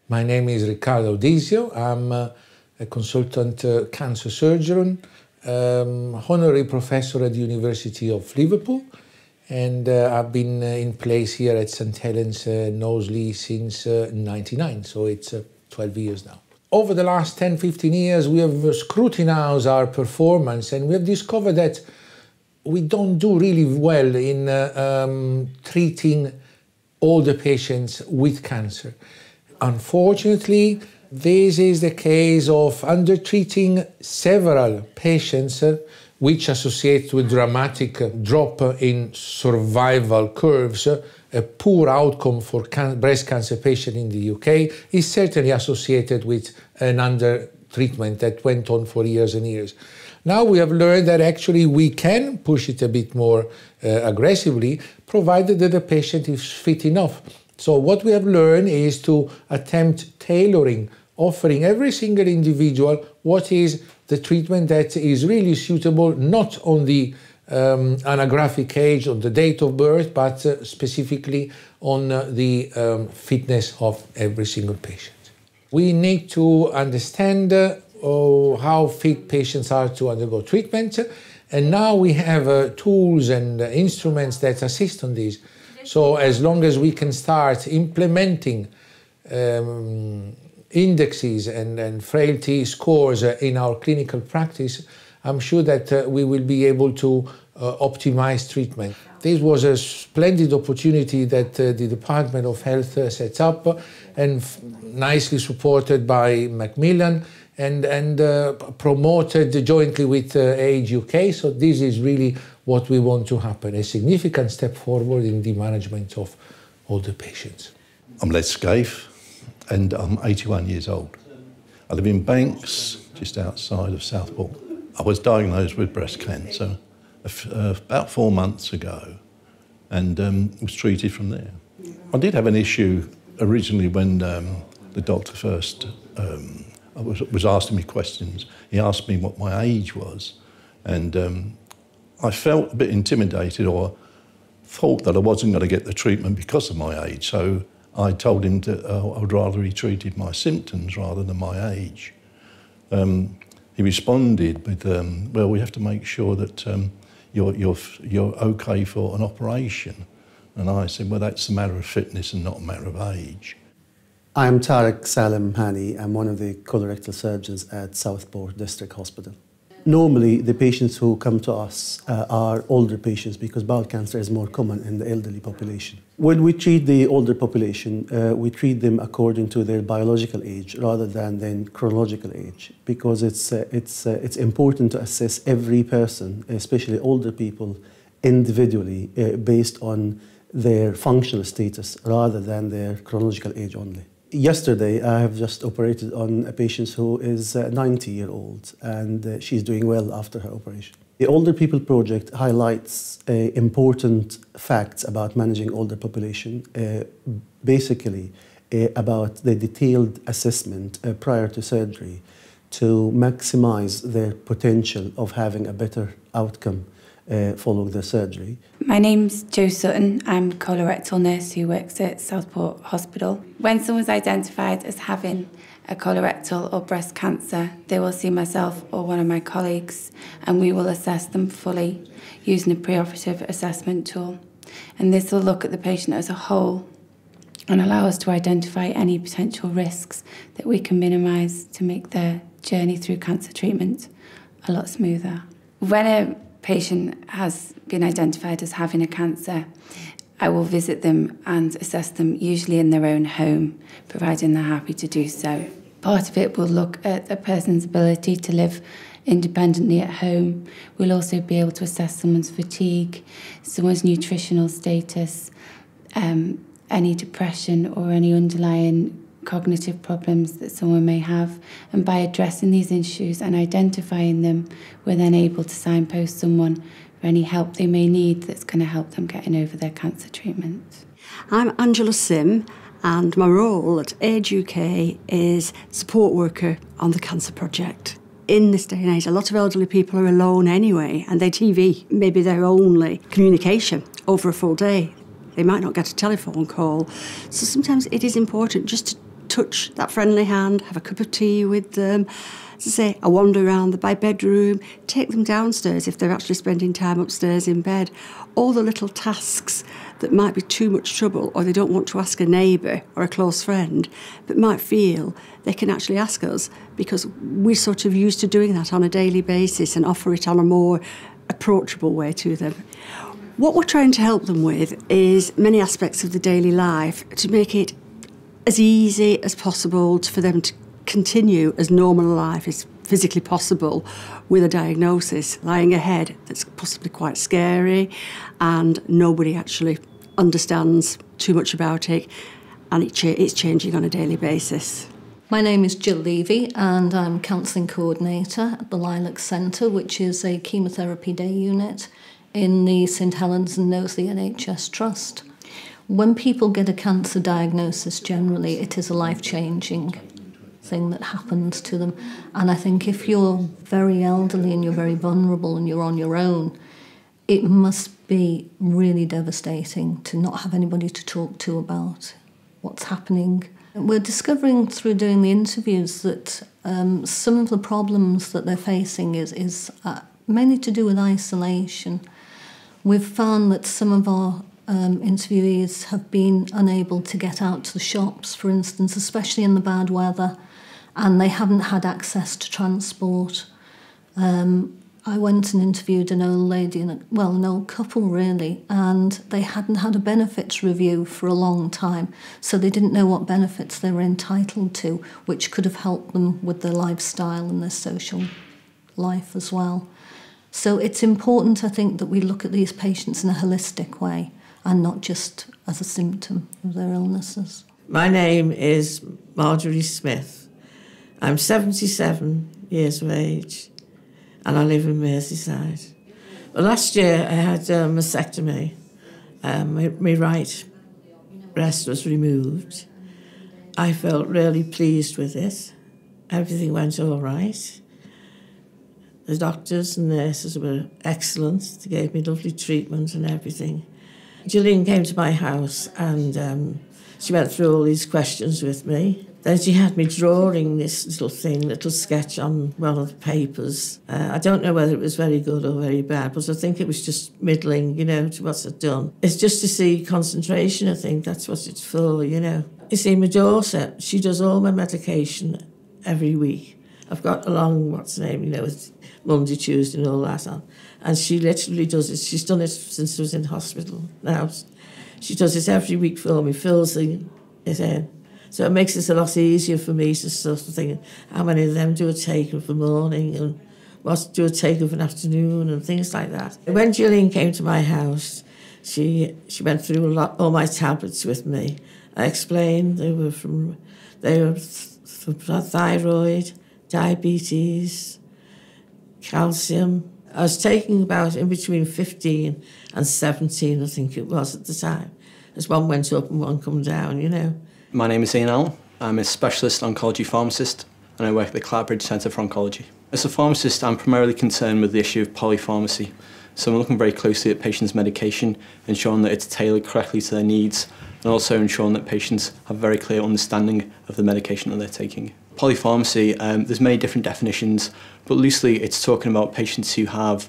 My name is Riccardo Disio. I'm a consultant cancer surgeon, honorary professor at the University of Liverpool, and I've been in place here at St Helens, Knowsley since '99, so it's 12 years now. Over the last 10-15 years, we have scrutinized our performance, and we have discovered that we don't do really well in treating all the patients with cancer. Unfortunately, this is the case of undertreating several patients, which associates with dramatic drop in survival curves. A poor outcome for breast cancer patient in the UK is certainly associated with an undertreatment that went on for years and years. Now we have learned that actually we can push it a bit more aggressively, provided that the patient is fit enough. So what we have learned is to attempt tailoring, offering every single individual what is the treatment that is really suitable, not on the anagrammatic age, on the date of birth, but specifically on the fitness of every single patient. We need to understand how fit patients are to undergo treatment, and now we have tools and instruments that assist on this. So as long as we can start implementing indexes and frailty scores in our clinical practice, I'm sure that we will be able to optimize treatment. This was a splendid opportunity that the Department of Health sets up, and nicely supported by Macmillan and promoted jointly with Age UK. So this is really what we want to happen, a significant step forward in the management of older patients. I'm Les Scaife, and I'm 81 years old. I live in Banks, just outside of Southport. I was diagnosed with breast cancer about 4 months ago, and was treated from there. I did have an issue originally when the doctor first was asking me questions. He asked me what my age was, and I felt a bit intimidated, or thought that I wasn't going to get the treatment because of my age. So I told him that I would rather he treated my symptoms rather than my age. He responded with, well, we have to make sure that you're okay for an operation. And I said, well, that's a matter of fitness and not a matter of age. I'm Tariq Salim Hani. I'm one of the colorectal surgeons at Southport District Hospital. Normally, the patients who come to us are older patients because bowel cancer is more common in the elderly population. When we treat the older population, we treat them according to their biological age rather than chronological age, because it's important to assess every person, especially older people, individually based on their functional status rather than their chronological age only. Yesterday, I have just operated on a patient who is 90-year-old, and she's doing well after her operation. The Older People Project highlights important facts about managing older population, basically about the detailed assessment prior to surgery to maximize their potential of having a better outcome following the surgery. My name's Jo Sutton. I'm a colorectal nurse who works at Southport Hospital. When someone's identified as having a colorectal or breast cancer, they will see myself or one of my colleagues, and we will assess them fully using a preoperative assessment tool. And this will look at the patient as a whole and allow us to identify any potential risks that we can minimise to make their journey through cancer treatment a lot smoother. When a patient has been identified as having a cancer, I will visit them and assess them, usually in their own home, providing they're happy to do so. Part of it will look at a person's ability to live independently at home. We'll also be able to assess someone's fatigue, someone's nutritional status, any depression or any underlying cognitive problems that someone may have, and by addressing these issues and identifying them, we're then able to signpost someone for any help they may need that's going to help them getting over their cancer treatment. I'm Angela Sim, and my role at Age UK is support worker on the Cancer Project. In this day and age, a lot of elderly people are alone anyway, and their TV may be their only communication over a full day. They might not get a telephone call. So sometimes it is important just to touch that friendly hand, have a cup of tea with them, as I say, a wander around my bedroom, take them downstairs if they're actually spending time upstairs in bed. All the little tasks that might be too much trouble, or they don't want to ask a neighbour or a close friend, but might feel they can actually ask us, because we're sort of used to doing that on a daily basis and offer it on a more approachable way to them. What we're trying to help them with is many aspects of the daily life to make it as easy as possible for them to continue as normal a life as physically possible with a diagnosis lying ahead that's possibly quite scary and nobody actually understands too much about it, and it's changing on a daily basis. My name is Jill Levy and I'm Counselling Coordinator at the Lilac Centre, which is a chemotherapy day unit in the St Helens and Knowsley NHS Trust. When people get a cancer diagnosis, generally it is a life-changing thing that happens to them. And I think if you're very elderly and you're very vulnerable and you're on your own, it must be really devastating to not have anybody to talk to about what's happening. We're discovering through doing the interviews that some of the problems that they're facing is mainly to do with isolation. We've found that some of our interviewees have been unable to get out to the shops, for instance, especially in the bad weather, and they haven't had access to transport. I went and interviewed an old lady, an old couple really, and they hadn't had a benefits review for a long time, so they didn't know what benefits they were entitled to, which could have helped them with their lifestyle and their social life as well. So it's important, I think, that we look at these patients in a holistic way and not just as a symptom of their illnesses. My name is Marjorie Smith. I'm 77 years of age and I live in Merseyside. Well, last year I had a mastectomy. My right breast was removed. I felt really pleased with it. Everything went all right. The doctors and nurses were excellent. They gave me lovely treatment and everything. Gillian came to my house and she went through all these questions with me. Then she had me drawing this little sketch on one of the papers. I don't know whether it was very good or very bad, but I think it was just middling, to what I'd done. It's just to see concentration, I think. That's what it's for, You see, my daughter, she does all my medication every week. I've got along, with Monday, Tuesday and all that on. And she literally does it. She's done it since I was in hospital now. She does it every week for me, fills it in. So it makes it a lot easier for me to sort of think, how many of them do I take of the morning and what do I take of an afternoon and things like that. When Gillian came to my house, she went through all my tablets with me. I explained they were for thyroid, diabetes, calcium. I was taking about in between 15 and 17, I think it was at the time, as one went up and one come down, My name is Ian Allen. I'm a specialist oncology pharmacist and I work at the Clatbridge Centre for Oncology. As a pharmacist, I'm primarily concerned with the issue of polypharmacy. So I'm looking very closely at patients' medication, ensuring that it's tailored correctly to their needs, and also ensuring that patients have a very clear understanding of the medication that they're taking. Polypharmacy, there's many different definitions, but loosely it's talking about patients who have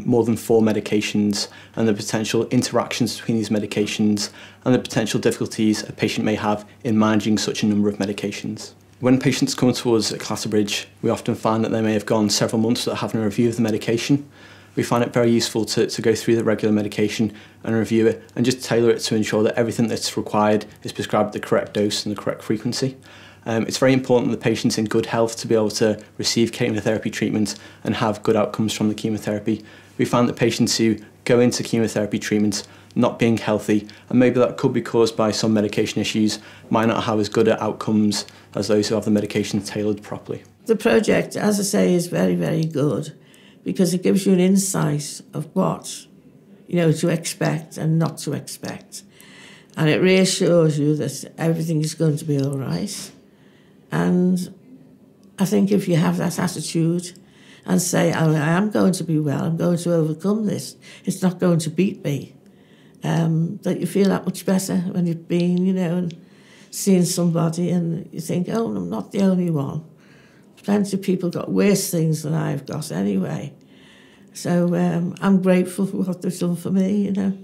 more than 4 medications and the potential interactions between these medications and the potential difficulties a patient may have in managing such a number of medications. When patients come to us at Clatbridge, we often find that they may have gone several months without having a review of the medication. We find it very useful to go through the regular medication and review it and just tailor it to ensure that everything that's required is prescribed at the correct dose and the correct frequency. It's very important that the patient's in good health to be able to receive chemotherapy treatment and have good outcomes from the chemotherapy. We find that patients who go into chemotherapy treatment not being healthy, and maybe that could be caused by some medication issues, might not have as good outcomes as those who have the medication tailored properly. The project, as I say, is very, very good because it gives you an insight of what, to expect and not to expect. And it reassures you that everything is going to be all right. And I think if you have that attitude and say, I am going to be well, I'm going to overcome this, it's not going to beat me, that you feel that much better when you've been, you know, and seeing somebody and you think, oh, I'm not the only one. Plenty of people got worse things than I've got anyway. So I'm grateful for what they've done for me, you know.